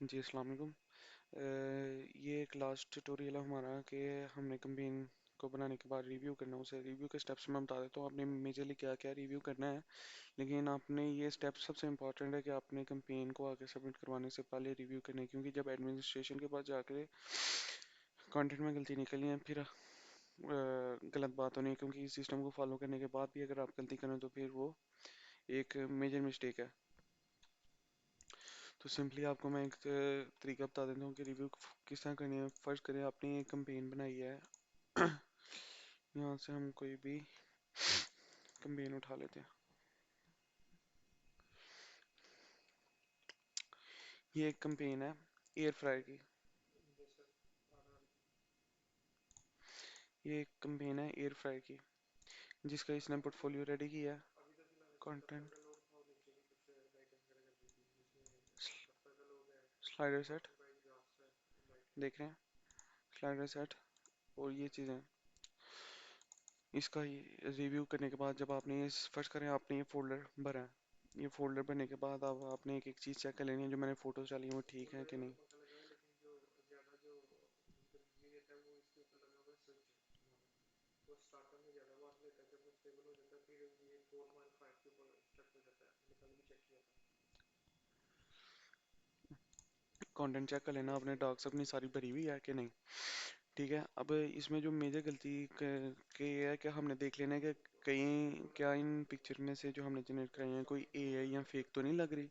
जी अस्सलाम वालेकुम। ये एक लास्ट ट्यूटोरियल है हमारा कि हमने कैंपेन को बनाने के बाद रिव्यू करना है। उसे रिव्यू के स्टेप्स मैं बता देता हूँ आपने मेजरली क्या क्या रिव्यू करना है। लेकिन आपने ये स्टेप सबसे इंपॉर्टेंट है कि आपने कैंपेन को आगे सबमिट करवाने से पहले रिव्यू करना है, क्योंकि जब एडमिनिस्ट्रेशन के पास जाकर कंटेंट में गलती निकलनी है फिर गलत बात होनी है, क्योंकि इस सिस्टम को फॉलो करने के बाद भी अगर आप गलती करें तो फिर वो एक मेजर मिस्टेक है। तो सिंपली आपको मैं एक तरीका बता देता हूँ कि रिव्यू किस तरह करनी है। फर्स्ट करें, आपने एक कैंपेन बनाई है। यहाँ से हम कोई भी कैंपेन उठा लेते हैं। ये एक कैंपेन है एयर फ्रायर की। ये एक कैंपेन है एयर फ्रायर की जिसका इसने पोर्टफोलियो रेडी किया है। कंटेंट स्लाइडर सेट देख रहे हैं, स्लाइडर सेट और ये चीज़ें। इसका रिव्यू करने के बाद जब आपने ये फर्स्ट करें, आपने ये फोल्डर भरा है। ये फोल्डर भरने के बाद अब आपने एक एक चीज़ चेक कर लेनी है, जो मैंने फ़ोटोज़ डाली हैं वो ठीक है कि नहीं। कंटेंट चेक कर लेना आपने, डॉक्स अपनी सारी भरी हुई है कि नहीं। ठीक है, अब इसमें जो मेजर गलती के ये है कि हमने देख लेना है कि कहीं क्या इन पिक्चर में से जो हमने जनरेट कराई हैं कोई एआई या फेक तो नहीं लग रही।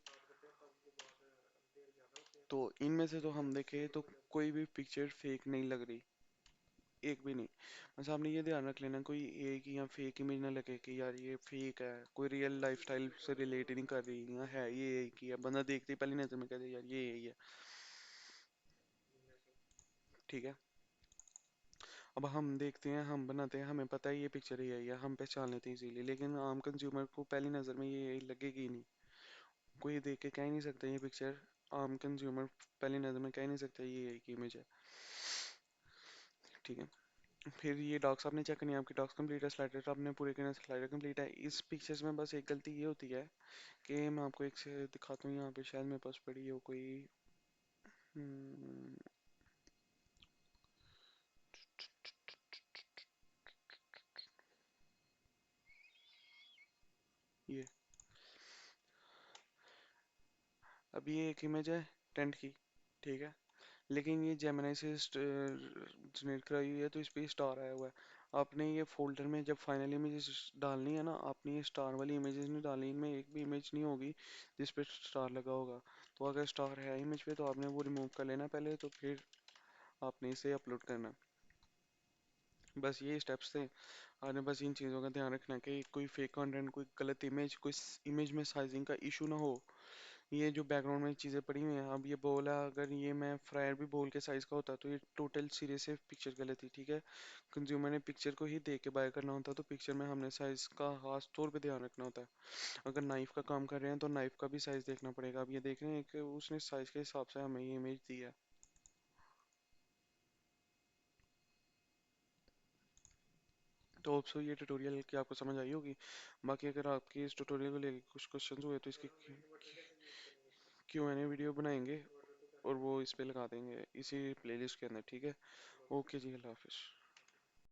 तो इनमें से तो हम देखें तो कोई भी पिक्चर फेक नहीं लग रही, एक भी नहीं। बस आपने ये ध्यान रख लेना कोई एआई की या फेक इमेज ना लगे कि यार ये फेक है, कोई रियल लाइफ स्टाइल से रिलेट ही नहीं कर रही या है ये एआई की है। बंदा देखते ही पहली नजर में कहते यार ये एआई है। ठीक है, अब हम देखते हैं, हम बनाते हैं, हमें पता है ये पिक्चर एआई है, हम पहचान लेते हैं इजीली। लेकिन आम कंज्यूमर को पहली नज़र में ये एआई लगेगी ही नहीं। कोई देख के कह ही नहीं सकता ये पिक्चर, आम कंज्यूमर पहली नज़र में कह ही नहीं सकता ये एआई की इमेज है। ठीक है, फिर ये डॉक्स आपने चेक करनी है, आपकी डॉक्स कंप्लीट है, स्लाइडर आपने पूरे करना है, स्लाइडर कंप्लीट है। इस पिक्चर्स में बस एक गलती ये होती है कि मैं आपको एक से दिखाता हूँ, यहाँ पे शायद मेरे पास पड़ी हो कोई। हम्म, ये अभी ये एक इमेज है टेंट की। ठीक है, लेकिन ये जेमिनी से जनरेट कराई हुई है तो इस पे स्टार आया हुआ है। आपने ये फोल्डर में जब फाइनल इमेजेस डालनी है ना, आपने ये स्टार वाली इमेजेस नहीं डालनी, इनमें एक भी इमेज नहीं होगी जिस पे स्टार लगा होगा। तो अगर स्टार है इमेज पे तो आपने वो रिमूव कर लेना पहले, तो फिर आपने इसे अपलोड करना। बस ये स्टेप्स थे। आपने बस इन चीज़ों का ध्यान रखना कि कोई फेक कंटेंट, कोई गलत इमेज, कोई इमेज में साइजिंग का इशू ना हो। ये जो बैकग्राउंड में चीज़ें पड़ी हुई हैं, अब ये बॉल है, अगर ये मैं फ्रायर भी बॉल के साइज़ का होता तो ये टोटल सिरे से पिक्चर गलत थी। ठीक है, कंज्यूमर ने पिक्चर को ही देख के बाय करना होता, तो पिक्चर में हमने साइज़ का खास तौर पे ध्यान रखना होता है। अगर नाइफ़ का काम कर रहे हैं तो नाइफ़ का भी साइज़ देखना पड़ेगा। अब ये देख रहे हैं कि उसने साइज़ के हिसाब से हमें ये इमेज दी है। तो होप सो ये ट्यूटोरियल की आपको समझ आई होगी। बाकी अगर आपकी इस ट्यूटोरियल को लेकर कुछ क्वेश्चंस हुए तो इसकी क्यू एन ए वीडियो बनाएंगे और वो इस पे लगा देंगे इसी प्लेलिस्ट के अंदर। ठीक है, ओके जी, अल्लाह हाफिज़।